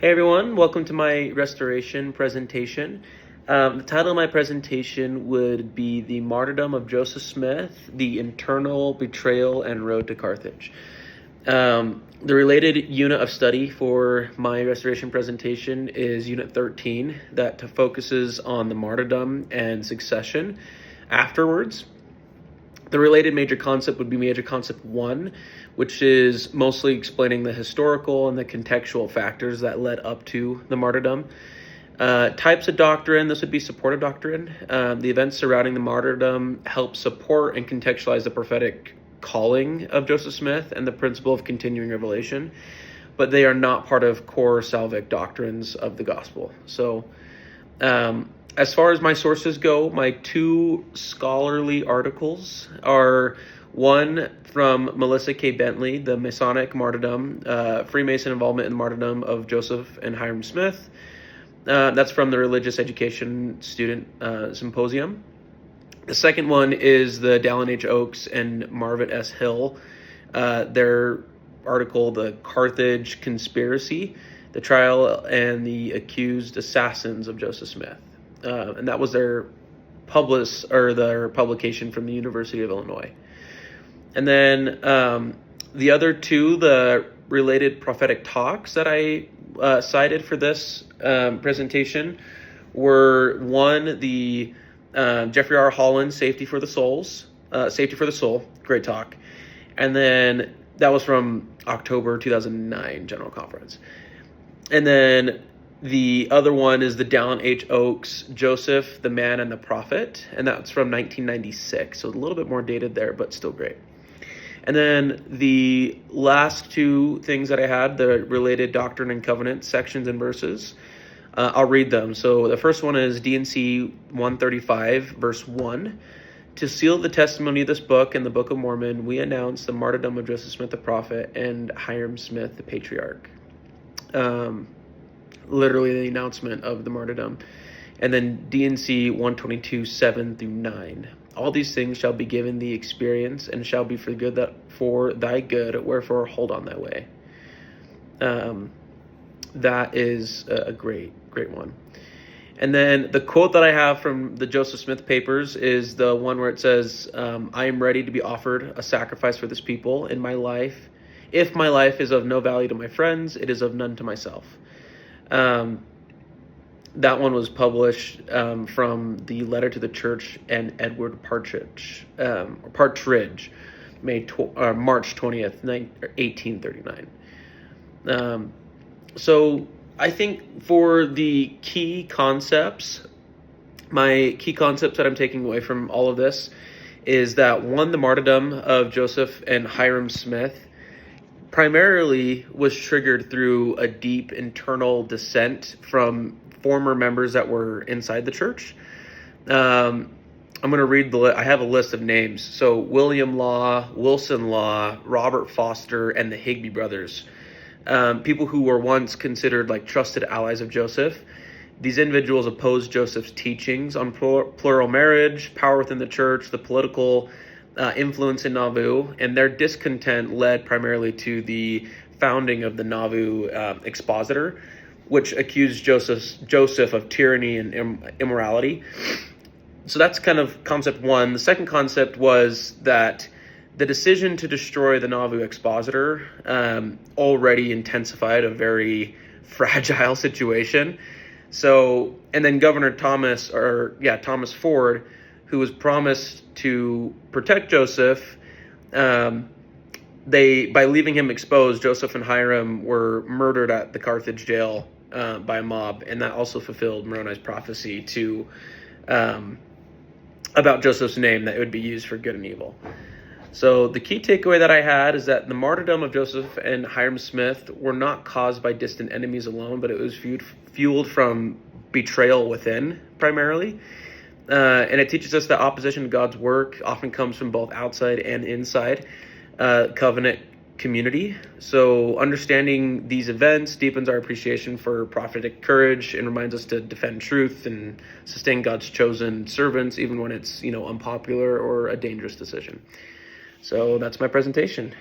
Hey everyone, welcome to my restoration presentation. The title of my presentation would be The Martyrdom of Joseph Smith, the Internal Betrayal and Road to Carthage. The related unit of study for my restoration presentation is Unit 13, that focuses on the martyrdom and succession afterwards. The related major concept would be major concept 1, which is mostly explaining the historical and the contextual factors that led up to the martyrdom. Types of doctrine, this would be supportive doctrine. The events surrounding the martyrdom help support and contextualize the prophetic calling of Joseph Smith and the principle of continuing revelation, but they are not part of core salvic doctrines of the gospel. So, as far as my sources go, my two scholarly articles are one from Melissa K. Bentley, The Masonic Martyrdom, Freemason Involvement in the Martyrdom of Joseph and Hiram Smith. That's from the Religious Education Student Symposium. The second one is the Dallin H. Oakes and Marvin S. Hill, their article, The Carthage Conspiracy, the Trial and the Accused Assassins of Joseph Smith. And that was their publication from the University of Illinois. And then the other two, the related prophetic talks that I cited for this presentation were one, the Jeffrey R. Holland, Safety for the Soul, great talk. And then that was from October 2009 General Conference. And then the other one is the Dallin H. Oakes, Joseph, the Man and the Prophet, and that's from 1996, so a little bit more dated there, but still great. And then the last two things that I had, the related Doctrine and Covenant sections and verses, I'll read them. So the first one is D&C 135, verse 1. To seal the testimony of this book and the Book of Mormon, we announce the martyrdom of Joseph Smith the prophet and Hiram Smith the patriarch. Literally the announcement of the martyrdom. And then D&C 122, 7 through 9. All these things shall be given thee experience and shall be for thy good, wherefore hold on thy way. That is a great one. And then the quote that I have from the Joseph Smith papers is the one where it says, I am ready to be offered a sacrifice for this people in my life. If my life is of no value to my friends, it is of none to myself. That one was published from the Letter to the Church and Edward Partridge, March 20th, 1839. So I think for the key concepts, my key concepts that I'm taking away from all of this is that, one, the martyrdom of Joseph and Hiram Smith primarily was triggered through a deep internal dissent from former members that were inside the church. I'm going to read I have a list of names. So William Law, Wilson Law, Robert Foster, and the Higbee brothers. People who were once considered like trusted allies of Joseph. These individuals opposed Joseph's teachings on plural marriage, power within the church, the political influence in Nauvoo, and their discontent led primarily to the founding of the Nauvoo Expositor, which accused Joseph of tyranny and immorality. So that's kind of concept one. The second concept was that the decision to destroy the Nauvoo Expositor already intensified a very fragile situation. So, and then Governor Thomas Ford, who was promised to protect Joseph, by leaving him exposed, Joseph and Hiram were murdered at the Carthage jail by a mob, and that also fulfilled Moroni's prophecy about Joseph's name, that it would be used for good and evil. So the key takeaway that I had is that the martyrdom of Joseph and Hiram Smith were not caused by distant enemies alone, but it was fueled from betrayal within, primarily. And it teaches us that opposition to God's work often comes from both outside and inside covenant community. So understanding these events deepens our appreciation for prophetic courage and reminds us to defend truth and sustain God's chosen servants, even when it's, unpopular or a dangerous decision. So that's my presentation.